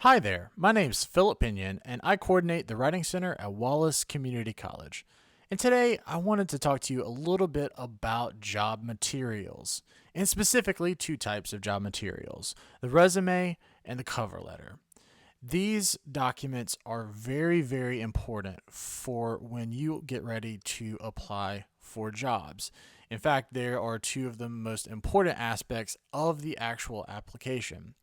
Hi there, my name's Philip Pinion, and I coordinate the Writing Center at Wallace Community College. And today I wanted to talk to you a little bit about job materials, and specifically two types of job materials, the resume and the cover letter. These documents are very, very important for when you get ready to apply for jobs. In fact, there are two of the most important aspects of the actual application.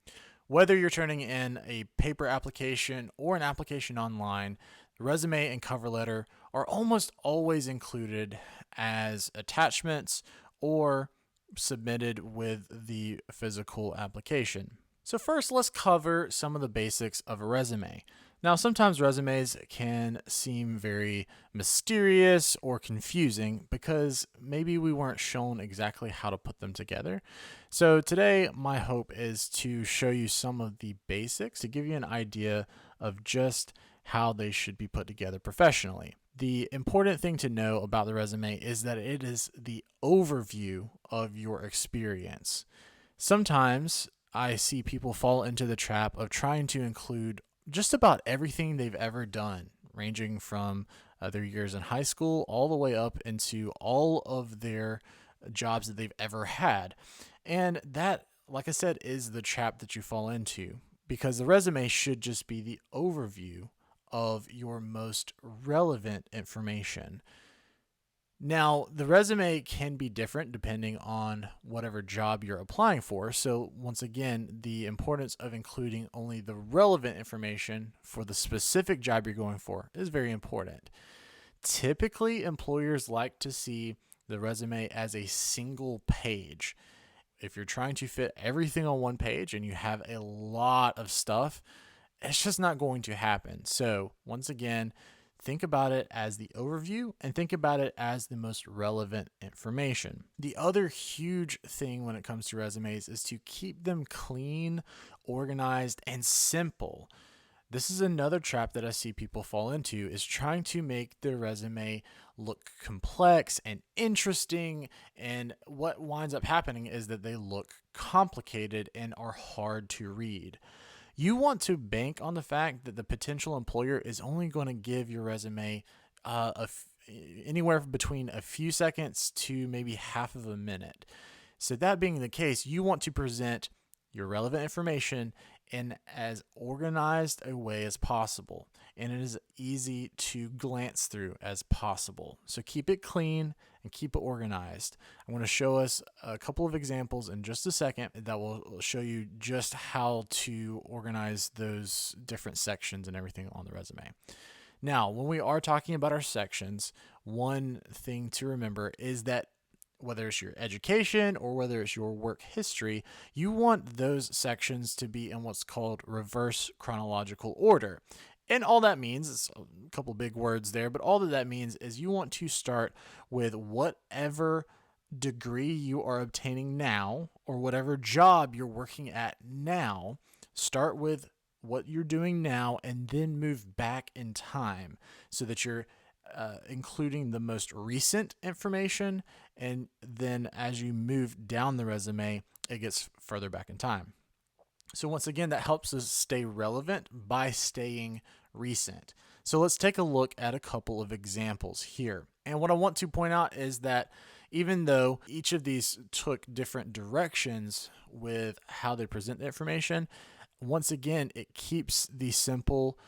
Whether you're turning in a paper application or an application online, the resume and cover letter are almost always included as attachments or submitted with the physical application. So, first, let's cover some of the basics of a resume. Now, sometimes resumes can seem very mysterious or confusing because maybe we weren't shown exactly how to put them together. So, today, my hope is to show you some of the basics to give you an idea of just how they should be put together professionally. The important thing to know about the resume is that it is the overview of your experience. Sometimes I see people fall into the trap of trying to include just about everything they've ever done, ranging from their years in high school all the way up into all of their jobs that they've ever had. And that, like I said, is the trap that you fall into because the resume should just be the overview of your most relevant information. Now, the resume can be different depending on whatever job you're applying for. So, once again, the importance of including only the relevant information for the specific job you're going for is very important. Typically, employers like to see the resume as a single page. If you're trying to fit everything on one page and you have a lot of stuff, it's just not going to happen. So, once again, think about it as the overview and think about it as the most relevant information. The other huge thing when it comes to resumes is to keep them clean, organized, and simple. This is another trap that I see people fall into is trying to make their resume look complex and interesting, and what winds up happening is that they look complicated and are hard to read. You want to bank on the fact that the potential employer is only going to give your resume anywhere between a few seconds to maybe half of a minute. So, that being the case, you want to present your relevant information in as organized a way as possible and it is easy to glance through as possible. So keep it clean and keep it organized. I'm going to show us a couple of examples in just a second that will show you just how to organize those different sections and everything on the resume. Now, when we are talking about our sections, one thing to remember is that whether it's your education or whether it's your work history, you want those sections to be in what's called reverse chronological order. And all that means, it's a couple big words there, but all that means is you want to start with whatever degree you are obtaining now or whatever job you're working at now. Start with what you're doing now and then move back in time so that you're including the most recent information, and then as you move down the resume, it gets further back in time. So once again, that helps us stay relevant by staying recent. So let's take a look at a couple of examples here. And what I want to point out is that even though each of these took different directions with how they present the information, once again, it keeps the simple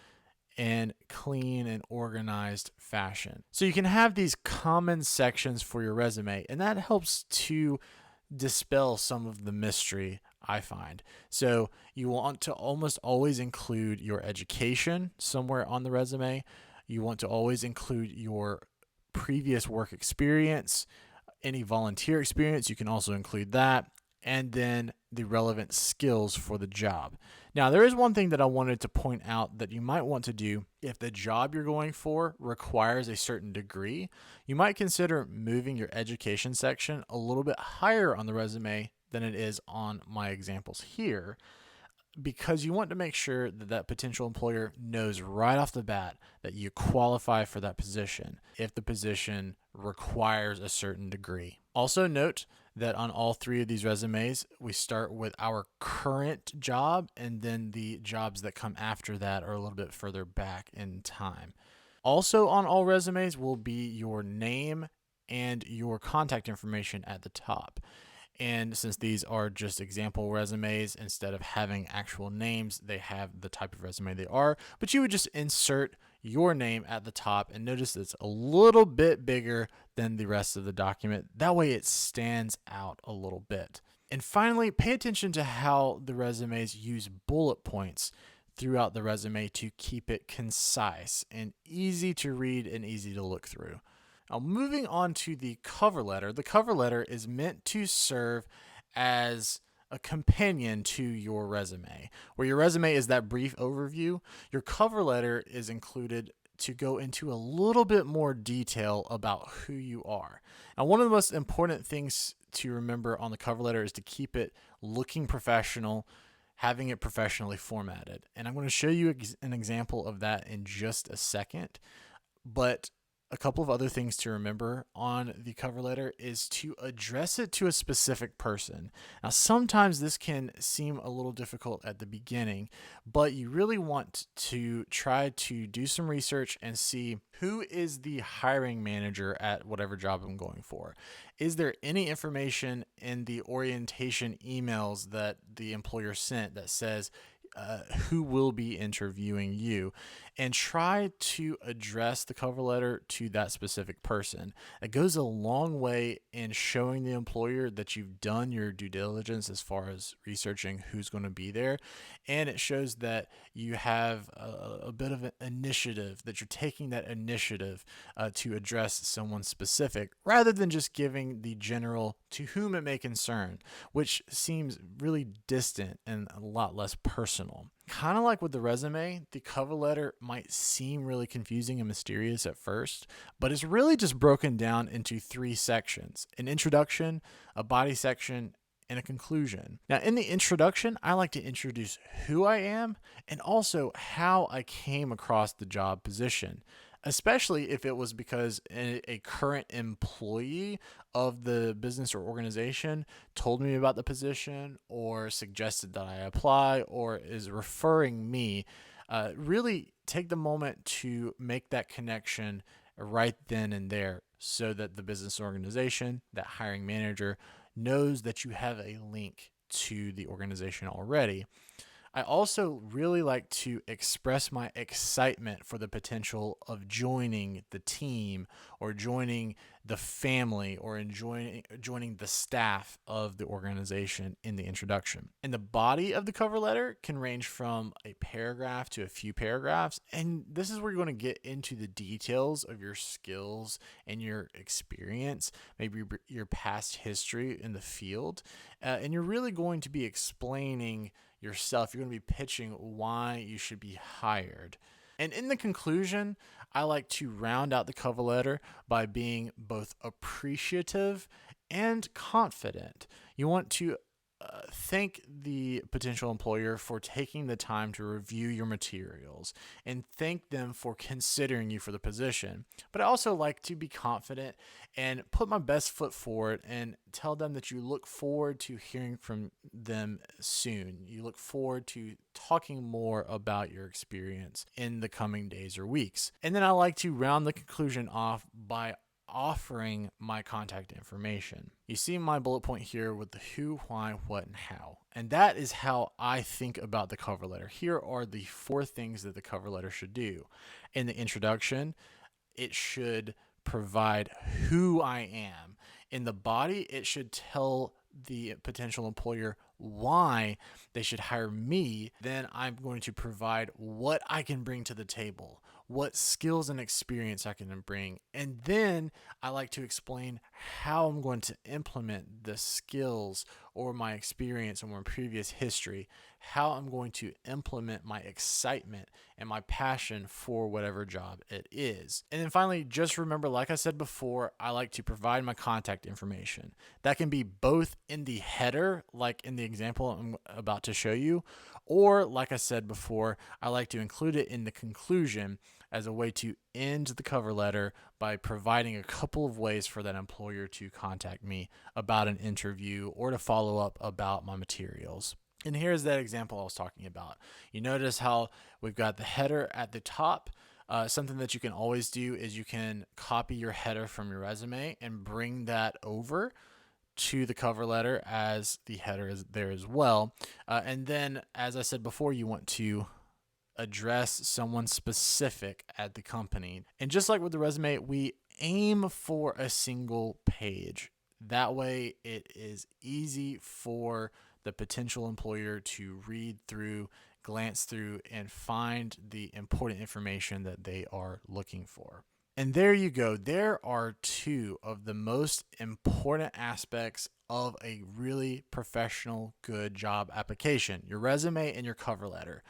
and clean and organized fashion. So you can have these common sections for your resume, and that helps to dispel some of the mystery, I find. So you want to almost always include your education somewhere on the resume. You want to always include your previous work experience, any volunteer experience, you can also include that, and then the relevant skills for the job. Now, there is one thing that I wanted to point out that you might want to do if the job you're going for requires a certain degree. You might consider moving your education section a little bit higher on the resume than it is on my examples here. because you want to make sure that that potential employer knows right off the bat that you qualify for that position if the position requires a certain degree. Also note that on all three of these resumes, we start with our current job, and then the jobs that come after that are a little bit further back in time. Also on all resumes will be your name and your contact information at the top. And since these are just example resumes, instead of having actual names, they have the type of resume they are. But you would just insert your name at the top, and notice it's a little bit bigger than the rest of the document. That way it stands out a little bit. And finally, pay attention to how the resumes use bullet points throughout the resume to keep it concise and easy to read and easy to look through. Now, moving on to the cover letter is meant to serve as a companion to your resume. Where your resume is that brief overview, your cover letter is included to go into a little bit more detail about who you are. Now, one of the most important things to remember on the cover letter is to keep it looking professional, having it professionally formatted. And I'm going to show you an example of that in just a second. But a couple of other things to remember on the cover letter is to address it to a specific person. Now, sometimes this can seem a little difficult at the beginning, but you really want to try to do some research and see who is the hiring manager at whatever job I'm going for. Is there any information in the orientation emails that the employer sent that says, who will be interviewing you, and try to address the cover letter to that specific person. It goes a long way in showing the employer that you've done your due diligence as far as researching who's going to be there, and it shows that you have a bit of an initiative, that you're taking that initiative to address someone specific rather than just giving the general to whom it may concern, which seems really distant and a lot less personal. Kind of like with the resume, the cover letter might seem really confusing and mysterious at first, but it's really just broken down into 3 sections: an introduction, a body section, and a conclusion. Now, in the introduction, I like to introduce who I am and also how I came across the job position, especially if it was because a current employee of the business or organization told me about the position or suggested that I apply or is referring me. Really take the moment to make that connection right then and there so that the business organization, that hiring manager, knows that you have a link to the organization already. I also really like to express my excitement for the potential of joining the team or joining the family or joining the staff of the organization in the introduction. And the body of the cover letter can range from a paragraph to a few paragraphs. And this is where you're going to get into the details of your skills and your experience, maybe your past history in the field. And you're really going to be explaining yourself. You're going to be pitching why you should be hired. And in the conclusion, I like to round out the cover letter by being both appreciative and confident. You want to thank the potential employer for taking the time to review your materials and thank them for considering you for the position. But I also like to be confident and put my best foot forward and tell them that you look forward to hearing from them soon. You look forward to talking more about your experience in the coming days or weeks. And then I like to round the conclusion off by offering my contact information. You see my bullet point here with the who, why, what, and how. And that is how I think about the cover letter. Here are the 4 things that the cover letter should do. In the introduction, it should provide who I am. In the body, it should tell the potential employer why they should hire me. Then I'm going to provide what I can bring to the table, what skills and experience I can bring. And then I like to explain how I'm going to implement the skills or my experience or my previous history, how I'm going to implement my excitement and my passion for whatever job it is. And then finally, just remember, like I said before, I like to provide my contact information. That can be both in the header, like in the example I'm about to show you, or like I said before, I like to include it in the conclusion as a way to end the cover letter by providing a couple of ways for that employer to contact me about an interview or to follow up about my materials. And here's that example I was talking about. You notice how we've got the header at the top. Something that you can always do is you can copy your header from your resume and bring that over to the cover letter as the header is there as well. And then, as I said before, you want to address someone specific at the company. And just like with the resume, we aim for a single page. That way, it is easy for the potential employer to read through, glance through, and find the important information that they are looking for. And there you go. There are two of the most important aspects of a really professional, good job application: your resume and your cover letter.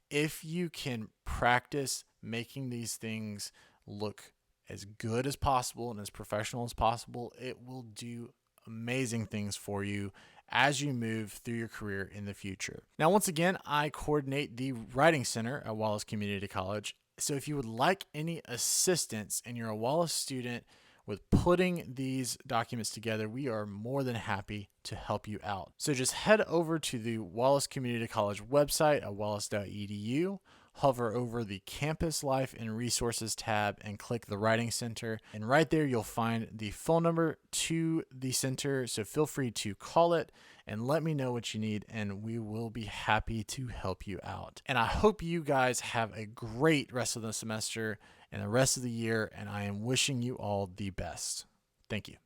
If you can practice making these things look as good as possible and as professional as possible, it will do amazing things for you as you move through your career in the future. Now, once again, I coordinate the Writing Center at Wallace Community College. So if you would like any assistance and you're a Wallace student with putting these documents together, we are more than happy to help you out. So just head over to the Wallace Community College website at wallace.edu, hover over the Campus Life and Resources tab and click the Writing Center. And right there, you'll find the phone number to the center. So feel free to call it and let me know what you need, and we will be happy to help you out. And I hope you guys have a great rest of the semester and the rest of the year, and I am wishing you all the best. Thank you.